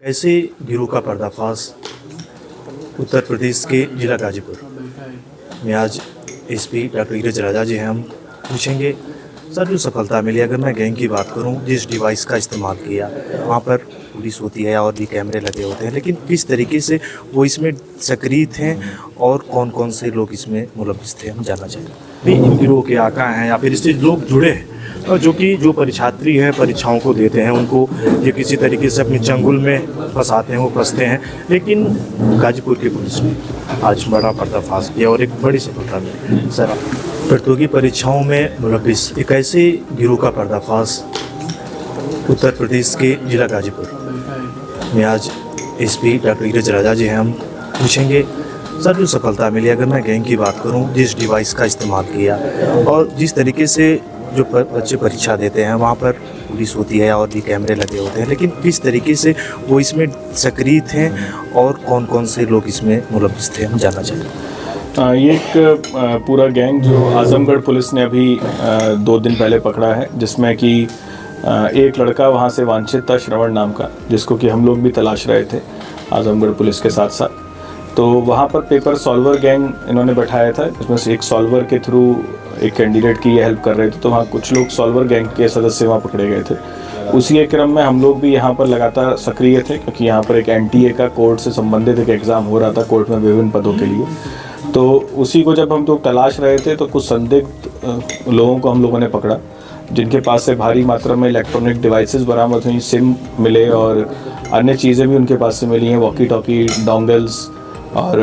ऐसे गिरोह का पर्दाफाश उत्तर प्रदेश के जिला गाजीपुर में आज एसपी डॉक्टर नीरज राजा जी हैं। हम पूछेंगे सर, जो सफलता मिली, अगर मैं गैंग की बात करूं, जिस डिवाइस का इस्तेमाल किया, वहां पर पुलिस होती है और भी कैमरे लगे होते हैं, लेकिन किस तरीके से वो इसमें सक्रिय थे और कौन कौन से लोग इसमें मुलविस थे, हम जानना चाहेंगे। इन गिरोह के आका हैं या फिर इससे लोग जुड़े हैं और जो परीक्षार्थी हैं, परीक्षाओं को देते हैं, उनको ये किसी तरीके से अपने चंगुल में फंसाते हैं, वो फंसते हैं। लेकिन गाजीपुर की पुलिस ने आज बड़ा पर्दाफाश किया और एक बड़ी सफलता मिली। सर, प्रतियोगी परीक्षाओं में मुलविस एक ऐसे गिरोह का पर्दाफाश उत्तर प्रदेश के जिला गाजीपुर में आज एसपी डॉक्टर नीरज राजा जी हैं। हम पूछेंगे सर, जो सफलता मिली, अगर मैं गैंग की बात करूं, जिस डिवाइस का इस्तेमाल किया और जिस तरीके से जो बच्चे परीक्षा देते हैं, वहाँ पर पुलिस होती है और भी कैमरे लगे होते हैं, लेकिन किस तरीके से वो इसमें सक्रिय थे और कौन कौन से लोग इसमें मुलविस थे, हम जानना चाहेंगे। ये एक पूरा गैंग जो आजमगढ़ पुलिस ने अभी 2 दिन पहले पकड़ा है, जिसमें कि एक लड़का वहाँ से वांछित था, श्रवण नाम का, जिसको कि हम लोग भी तलाश रहे थे आजमगढ़ पुलिस के साथ साथ। तो वहाँ पर पेपर सॉल्वर गैंग इन्होंने बैठाया था, इसमें से एक सॉल्वर के थ्रू एक कैंडिडेट की हेल्प कर रहे थे। तो वहाँ कुछ लोग सॉल्वर गैंग के सदस्य वहाँ पकड़े गए थे। उसी के क्रम में हम लोग भी यहाँ पर लगातार सक्रिय थे, क्योंकि यहाँ पर एक NTA का कोर्ट से संबंधित एक एग्ज़ाम हो रहा था कोर्ट में विभिन्न पदों के लिए। तो उसी को जब हम लोग तलाश रहे थे तो कुछ संदिग्ध लोगों को हम लोगों ने पकड़ा, जिनके पास से भारी मात्रा में इलेक्ट्रॉनिक डिवाइसेस बरामद हुई, सिम मिले और अन्य चीज़ें भी उनके पास से मिली हैं, वॉकी टॉकी, डोंगल्स और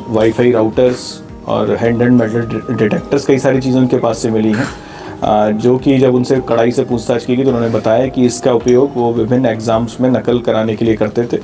वाईफाई राउटर्स और हैंड एंड मेटल डिटेक्टर्स, कई सारी चीज़ें उनके पास से मिली हैं। जो कि जब उनसे कड़ाई से पूछताछ की गई तो उन्होंने बताया कि इसका उपयोग वो विभिन्न एग्ज़ाम्स में नकल कराने के लिए करते थे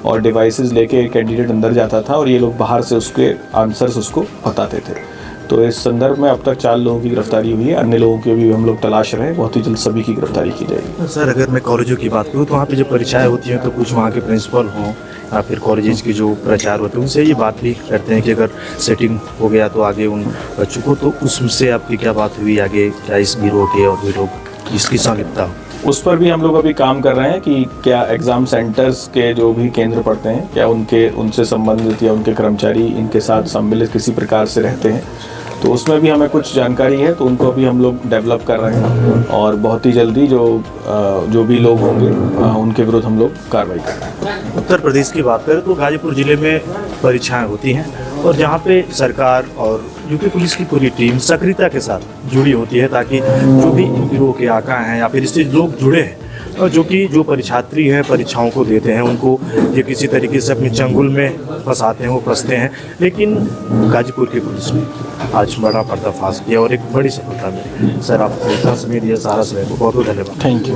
और डिवाइसेस लेके कैंडिडेट अंदर जाता था और ये लोग बाहर से उसके आंसर्स उसको बताते थे। तो इस संदर्भ में अब तक 4 लोगों की गिरफ्तारी हुई है, अन्य लोगों की भी हम लोग तलाश रहे हैं, बहुत ही जल्द सभी की गिरफ्तारी की जाएगी। सर, अगर मैं कॉलेजों की बात करूँ तो वहाँ पे जो परीक्षाएं होती हैं तो कुछ वहाँ के प्रिंसिपल हों या फिर कॉलेजेस के जो प्राचार्य होते हैं, उनसे ये बात भी करते हैं कि अगर सेटिंग हो गया तो आगे उन बच्चों को, तो उससे आपकी क्या बात हुई आगे, क्या इस गिरोह के और भी लोग इसकी संलिप्तता हो? उस पर भी हम लोग अभी काम कर रहे हैं कि क्या एग्ज़ाम सेंटर्स के जो भी केंद्र पड़ते हैं, क्या उनसे संबंधित या उनके कर्मचारी इनके साथ सम्मिलित किसी प्रकार से रहते हैं। तो उसमें भी हमें कुछ जानकारी है, तो उनको भी हम लोग डेवलप कर रहे हैं और बहुत ही जल्दी जो भी लोग होंगे उनके विरुद्ध हम लोग कार्रवाई कर रहे हैं। उत्तर प्रदेश की बात करें तो गाजीपुर ज़िले में परीक्षाएं होती हैं और जहां पे सरकार और यूपी पुलिस की पूरी टीम सक्रियता के साथ जुड़ी होती है, ताकि जो भी गिरोह के आका हैं या फिर इससे लोग जुड़े हैं और जो परीक्षार्थी हैं, परीक्षाओं को देते हैं, उनको ये किसी तरीके से अपने चंगुल में फंसाते हैं, वो फंसते हैं। लेकिन गाजीपुर की पुलिस ने आज बड़ा पर्दाफाश किया और एक बड़ी सफलता मिली। सर, आपको इतना समय दिया, सारा समय को बहुत बहुत धन्यवाद। Thank you.